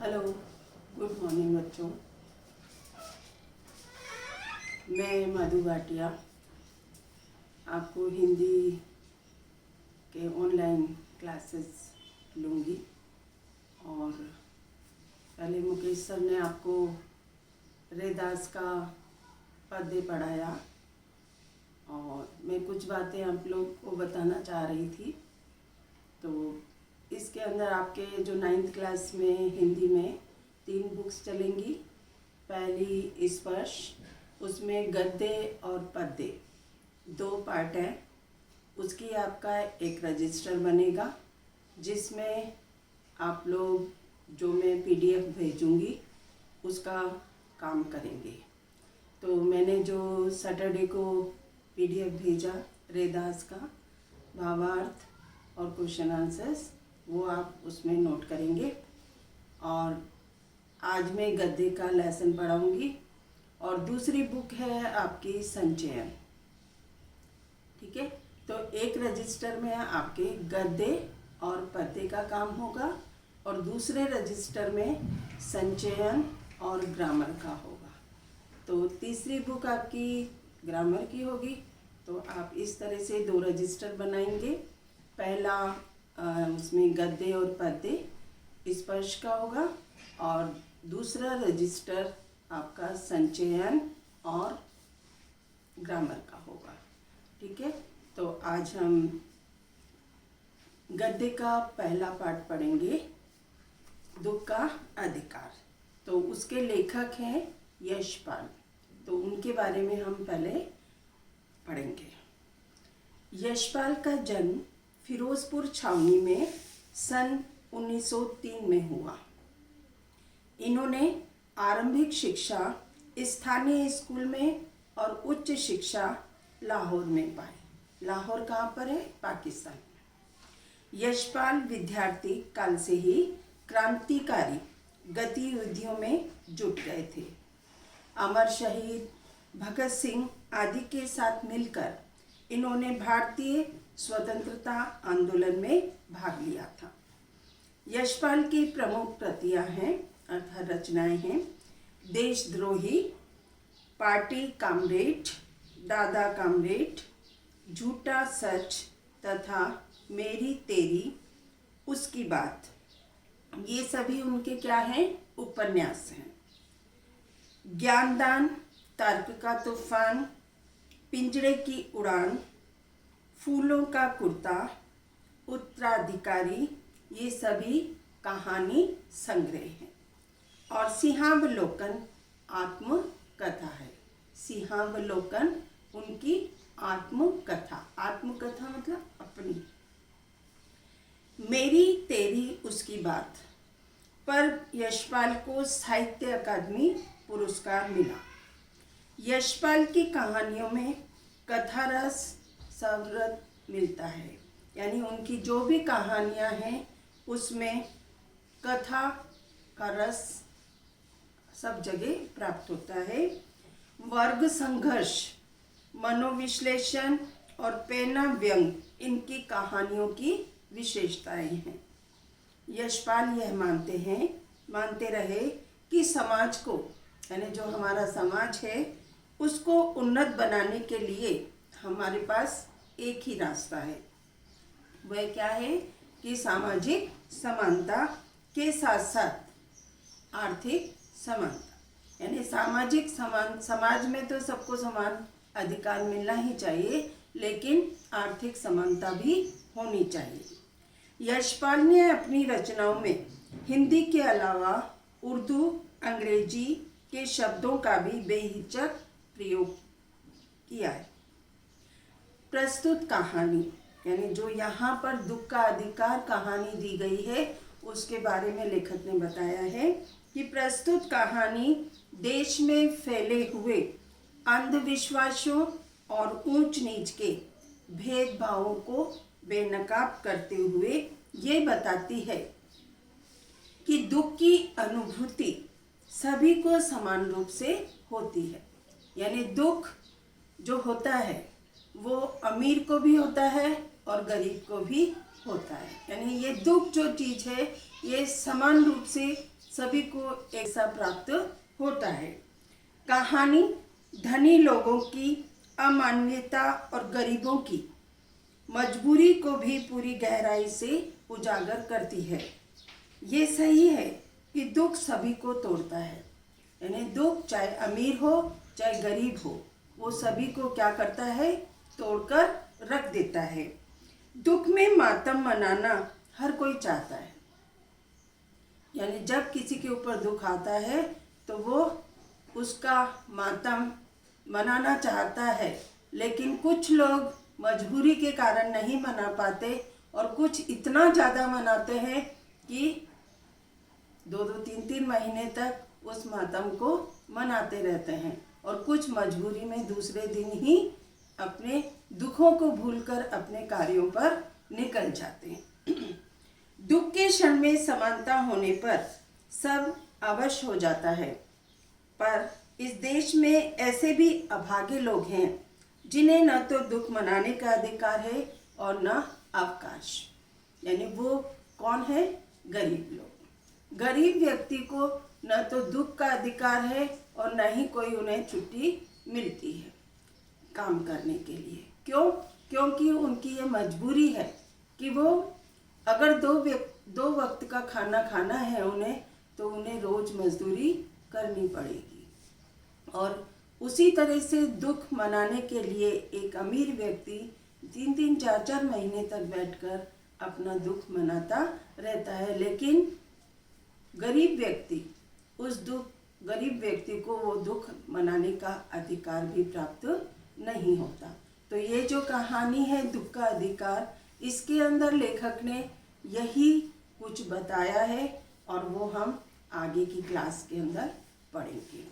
Hello, good morning बच्चों। मैं मधु भाटिया आपको हिंदी के ऑनलाइन क्लासेस लूँगी। और पहले मुकेश सर ने आपको रैदास का पद्य पढ़ाया और मैं कुछ बातें आप लोग को बताना चाह रही थी। तो इसके अंदर आपके जो 9th क्लास में हिंदी में 3 बुक्स चलेंगी। पहली स्पर्श, उसमें गद्य और पद्य 2 पार्ट हैं। उसकी आपका एक रजिस्टर बनेगा जिसमें आप लोग जो मैं PDF भेजूंगी उसका काम करेंगे। तो मैंने जो सैटरडे को PDF भेजा रैदास का भावार्थ और क्वेश्चन आंसर्स, वो आप उसमें नोट करेंगे। और आज मैं गद्य का लेसन पढ़ाऊंगी और दूसरी बुक है आपकी संचयन। ठीक है, तो एक रजिस्टर में आपके गद्य और पद्य का काम होगा और दूसरे रजिस्टर में संचयन और ग्रामर का होगा। तो तीसरी बुक आपकी ग्रामर की होगी। तो आप इस तरह से 2 रजिस्टर बनाएंगे। पहला उसमें गद्य और पद्य स्पर्श का होगा और दूसरा रजिस्टर आपका संचयन और ग्रामर का होगा। ठीक है, तो आज हम गद्य का पहला पाठ पढ़ेंगे, दुख का अधिकार। तो उसके लेखक हैं यशपाल। तो उनके बारे में हम पहले पढ़ेंगे। यशपाल का जन्म फिरोजपुर छावनी में सन 1903 में हुआ। इन्होंने आरंभिक शिक्षा स्थानीय स्कूल में और उच्च शिक्षा लाहौर में पाई। लाहौर कहाँ पर है? पाकिस्तान में। यशपाल विद्यार्थी काल से ही क्रांतिकारी गतिविधियों में जुट गए थे। अमर शहीद भगत सिंह आदि के साथ मिलकर इन्होंने भारतीय स्वतंत्रता आंदोलन में भाग लिया था। यशपाल की प्रमुख कृतियां हैं अर्थात रचनाएं हैं देशद्रोही, पार्टी कामरेड, दादा कामरेड, झूठा सच तथा मेरी तेरी उसकी बात। ये सभी उनके क्या हैं? उपन्यास हैं। ज्ञानदान, तर्क का तूफान, पिंजरे की उड़ान, फूलों का कुर्ता, उत्तराधिकारी, ये सभी कहानी संग्रह हैं। और सिंहावलोकन आत्मकथा है। सिंहावलोकन उनकी आत्मकथा। आत्मकथा मतलब अपनी। मेरी तेरी उसकी बात पर यशपाल को साहित्य अकादमी पुरस्कार मिला। यशपाल की कहानियों में कथा रस समृद्ध मिलता है, यानी उनकी जो भी कहानियां हैं उसमें कथा का रस सब जगह प्राप्त होता है। वर्ग संघर्ष, मनोविश्लेषण और प्रेरणा व्यंग इनकी कहानियों की विशेषताएं हैं। यशपाल यह मानते रहे कि समाज को, यानी जो हमारा समाज है उसको उन्नत बनाने के लिए हमारे पास एक ही रास्ता है। वह क्या है कि सामाजिक समानता के साथ साथ आर्थिक समानता, यानी सामाजिक समाज में तो सबको समान अधिकार मिलना ही चाहिए, लेकिन आर्थिक समानता भी होनी चाहिए। यशपाल ने अपनी रचनाओं में हिंदी के अलावा उर्दू, अंग्रेजी के शब्दों का भी बेहिचक प्रयोग किया है। प्रस्तुत कहानी, यानी जो यहाँ पर दुख का अधिकार कहानी दी गई है उसके बारे में लेखक ने बताया है कि प्रस्तुत कहानी देश में फैले हुए अंधविश्वासों और ऊंच नीच के भेदभावों को बेनकाब करते हुए ये बताती है कि दुख की अनुभूति सभी को समान रूप से होती है। यानी दुख जो होता है वो अमीर को भी होता है और गरीब को भी होता है। यानी ये दुख जो चीज़ है ये समान रूप से सभी को एक सा प्राप्त होता है। कहानी धनी लोगों की अमानवीयता और गरीबों की मजबूरी को भी पूरी गहराई से उजागर करती है। ये सही है कि दुख सभी को तोड़ता है, यानी दुख चाहे अमीर हो चाहे गरीब हो, वो सभी को क्या करता है, तोड़कर रख देता है। दुख में मातम मनाना हर कोई चाहता है, यानी जब किसी के ऊपर दुख आता है तो वो उसका मातम मनाना चाहता है, लेकिन कुछ लोग मजबूरी के कारण नहीं मना पाते और कुछ इतना ज़्यादा मनाते हैं कि 2-2, 3-3 महीने तक उस मातम को मनाते रहते हैं और कुछ मजबूरी में दूसरे दिन ही अपने दुखों को भूलकर अपने कार्यों पर निकल जाते हैं। दुख के क्षण में समानता होने पर सब अवश्य हो जाता है, पर इस देश में ऐसे भी अभागे लोग हैं जिन्हें न तो दुख मनाने का अधिकार है और न अवकाश। यानी वो कौन है? गरीब लोग। गरीब व्यक्ति को न तो दुख का अधिकार है और न ही कोई उन्हें छुट्टी मिलती है काम करने के लिए। क्यों? क्योंकि उनकी ये मजबूरी है कि वो अगर दो वक्त का खाना खाना है उन्हें, तो उन्हें रोज मजदूरी करनी पड़ेगी। और उसी तरह से दुख मनाने के लिए एक अमीर व्यक्ति 3-3, 4-4 महीने तक बैठकर अपना दुख मनाता रहता है, लेकिन गरीब व्यक्ति को वो दुख मनाने का अधिकार भी प्राप्त नहीं होता। तो ये जो कहानी है दुख का अधिकार, इसके अंदर लेखक ने यही कुछ बताया है और वो हम आगे की क्लास के अंदर पढ़ेंगे।